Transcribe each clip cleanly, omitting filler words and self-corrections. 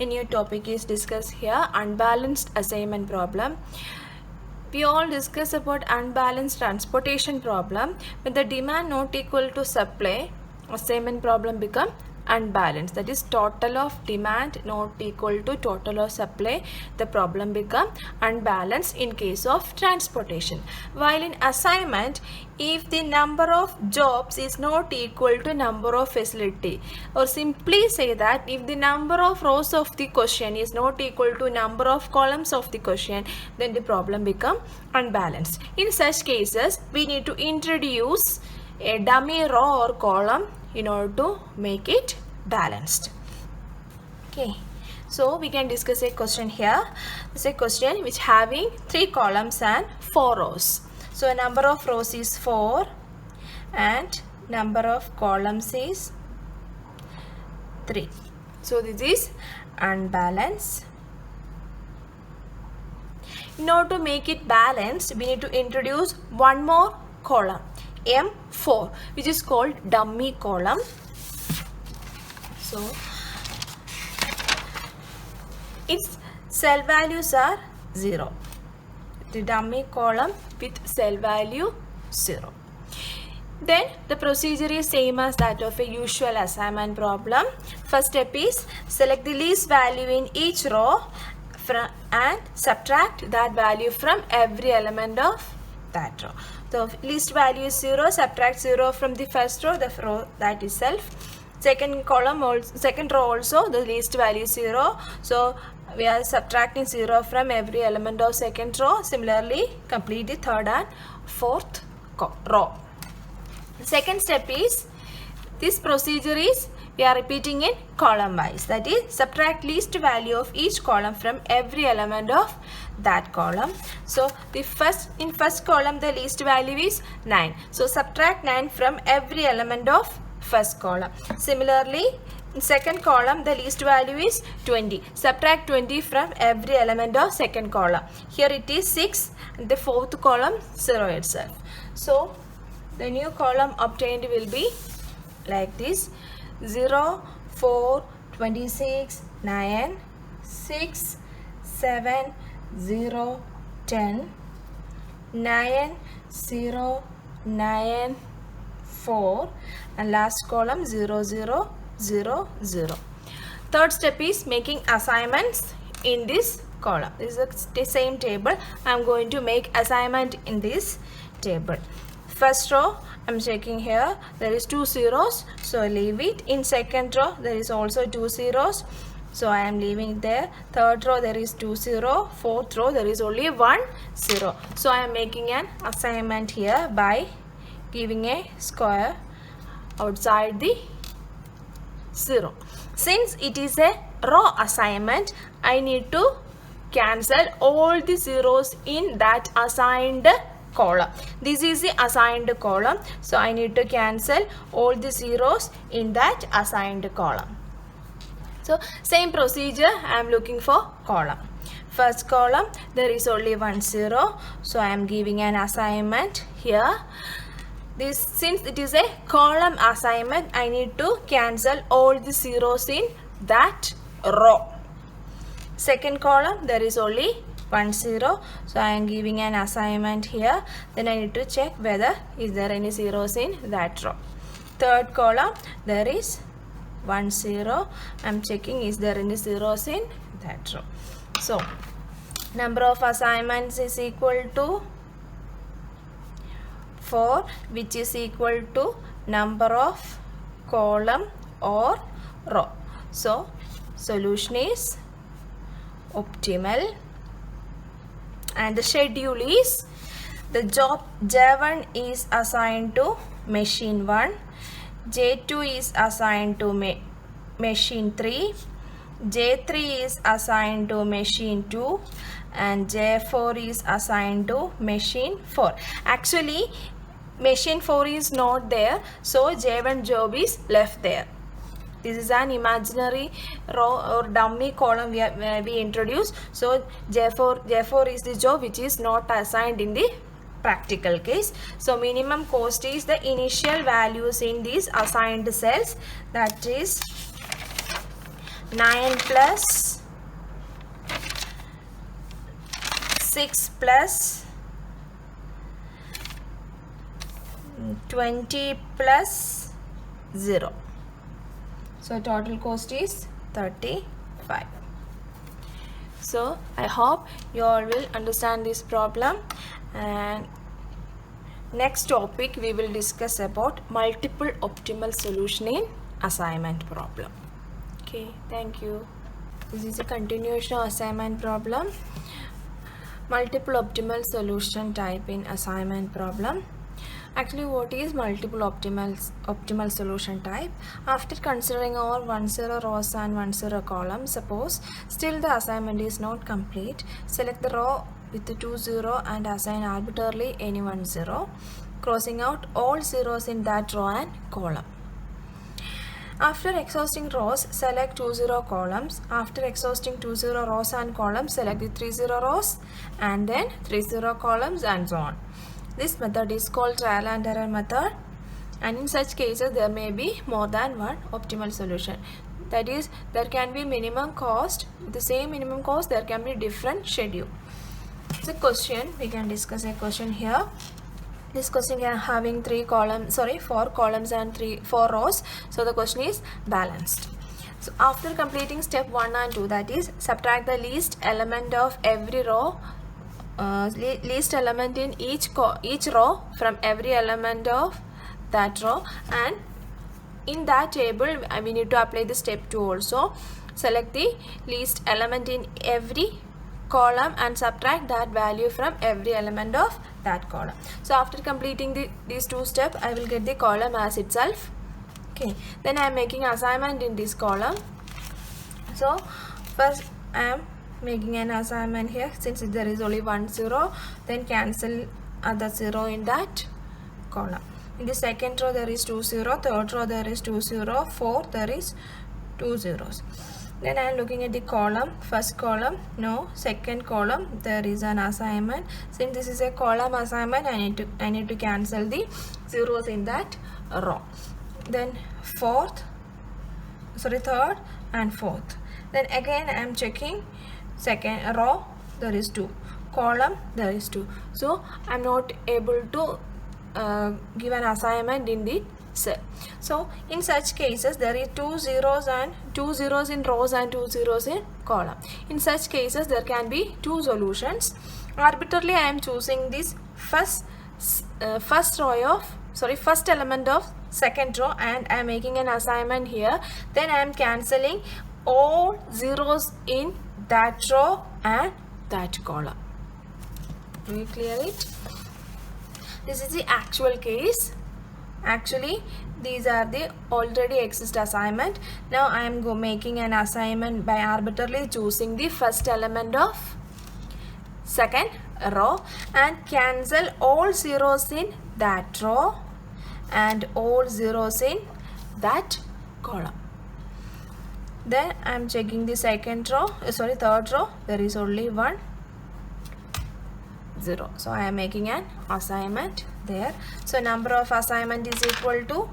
A new topic is discussed here, unbalanced assignment problem. We all discuss about unbalanced transportation problem. When the demand not equal to supply, assignment problem become unbalanced. That is total of demand not equal to total of supply. The problem become unbalanced in case of transportation. While in assignment, if the number of jobs is not equal to number of facility, or simply say that if the number of rows of the question is not equal to number of columns of the question, then the problem become unbalanced. In such cases, we need to introduce a dummy row or column in order to make it balanced. Okay, so we can discuss a question here. This is a question which having 3 columns and 4 rows. So a number of rows is 4 and number of columns is 3. So this is unbalanced. In order to make it balanced, we need to introduce one more column, M4, which is called dummy column. So its cell values are 0. The dummy column with cell value 0. Then the procedure is same as that of a usual assignment problem. First step is select the least value in each row and subtract that value from every element of that row. The least value is 0, subtract 0 from the first row, the row that is self. Second column also, second row also, the least value is 0. So we are subtracting 0 from every element of second row. Similarly, complete the third and fourth row. The second step is, this procedure is we are repeating in column wise. That is, subtract least value of each column from every element of that column. So the first column the least value is 9. So subtract 9 from every element of first column. Similarly, in second column the least value is 20. Subtract 20 from every element of second column. Here it is 6. The fourth column 0 itself. So the new column obtained will be like this: 0, 4, 26, 9, 6, 7, 0, 10, 9, 0, 9, 4, and last column 0, 0, 0, 0. Third step is making assignments in this column. This is the same table. I am going to make assignment in this table. First row I am checking here, there is 2 zeros, so leave it. In second row there is also 2 zeros, so I am leaving there. Third row there is 2 0. Fourth row there is only 1 0. So I am making an assignment here by giving a square outside the 0. Since it is a row assignment, I need to cancel all the zeros in that assigned column. This is the assigned column, so I need to cancel all the zeros in that assigned column. So same procedure I am looking for column. First column there is only 1 0, so I am giving an assignment here. This, since it is a column assignment, I need to cancel all the zeros in that row. Second column there is only 1 0, so I am giving an assignment here. Then I need to check whether is there any zeros in that row. Third column there is 1 0. I am checking is there any zeros in that row. So number of assignments is equal to 4, which is equal to number of column or row. So solution is optimal. And the schedule is, the job J1 is assigned to machine 1, J2 is assigned to machine 3, J3 is assigned to machine 2, and J4 is assigned to machine 4. Actually machine 4 is not there, so J1 job is left there. This is an imaginary row or dummy column we introduced. So J4 is the job which is not assigned in the practical case. So minimum cost is the initial values in these assigned cells, that is 9 plus 6 plus 20 plus 0. So total cost is 35. So I hope you all will understand this problem, and next topic we will discuss about multiple optimal solution in assignment problem. Okay, thank you. This is a continuation of assignment problem. Multiple optimal solution type in assignment problem. Actually, what is multiple optimal solution type? After considering all 1 0 rows and 1 0 columns, suppose still the assignment is not complete, select the row with the 2 0 and assign arbitrarily any 1 0, crossing out all zeros in that row and column. After exhausting rows, select 2 0 columns. After exhausting 2 0 rows and columns, select the 3 0 rows and then 3 0 columns and so on. This method is called trial and error method, and in such cases there may be more than one optimal solution. That is, there can be minimum cost, the same minimum cost there can be different schedule. It's a question, we can discuss a question here. This question can having 4 columns and 4 rows. So the question is balanced. So after completing step 1 and 2, that is subtract the least element of every row, least element in each row from every element of that row, and in that table we need to apply the step 2 also. Select the least element in every column and subtract that value from every element of that column. So after completing these 2 steps, I will get the column as itself. Okay, then I am making assignment in this column. So first I am making an assignment here. Since there is only 1 0, then cancel other 0 in that column. In the second row there is 2 0, third row there is 2 0, fourth there is 2 zeros. Then I am looking at the column, first column, no, second column there is an assignment. Since this is a column assignment, I need to cancel the zeros in that row. Then third and fourth. Then again I am checking second row there is 2, column there is 2. So I am not able to give an assignment in the cell. So in such cases there is 2 zeros in rows and 2 zeros in column. In such cases there can be 2 solutions. Arbitrarily I am choosing this first element of second row and I am making an assignment here. Then I am cancelling all zeros in that row and that column. Do you clear it? This is the actual case. Actually, these are the already exist assignment. Now I am making an assignment by arbitrarily choosing the first element of second row and cancel all zeros in that row and all zeros in that column. Then I am checking the third row. There is only 1 0. So I am making an assignment there. So number of assignment is equal to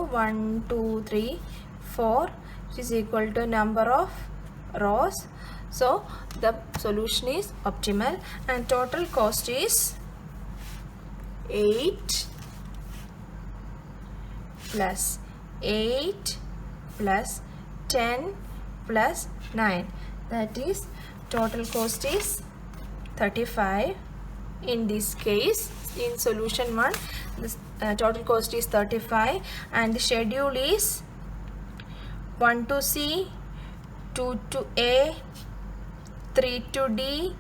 1, 2, 3, 4, which is equal to number of rows. So the solution is optimal and total cost is 8 plus 8 plus 10 plus 9. That is total cost is 35. In this case, in solution 1, this total cost is 35 and the schedule is 1 to C, 2 to A, 3 to D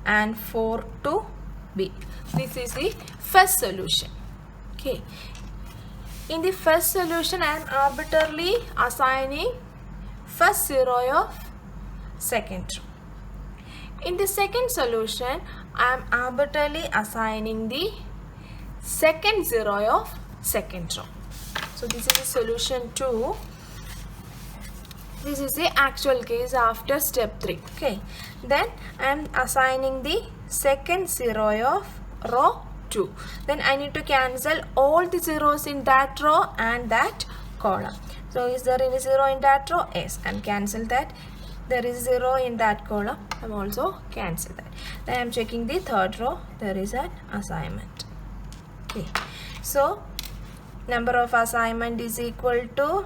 and 4 to B. This is the first solution. Okay. In the first solution, I am arbitrarily assigning first zero of second row. In the second solution, I am arbitrarily assigning the second zero of second row. So this is the solution 2. This is the actual case after step 3. Okay. Then I am assigning the second zero of row 2. Then I need to cancel all the zeros in that row and that column. So is there any 0 in that row? Yes, and cancel that. There is 0 in that column. I'm also cancel that. Then I'm checking the third row. There is an assignment. Okay. So number of assignment is equal to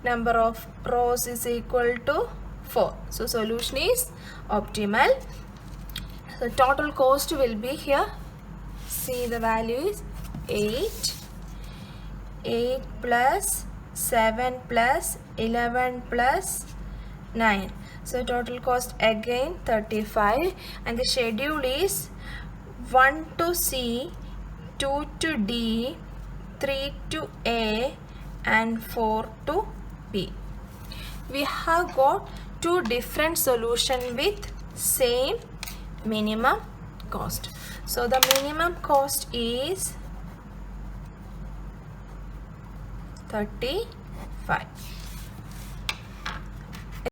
number of rows is equal to 4. So solution is optimal. The total cost will be here. See, the value is 8. 8 plus 7 plus 11 plus 9. So total cost again 35. And the schedule is 1 to C, 2 to D, 3 to A, and 4 to B. We have got two different solutions with same minimum cost. So the minimum cost is 35.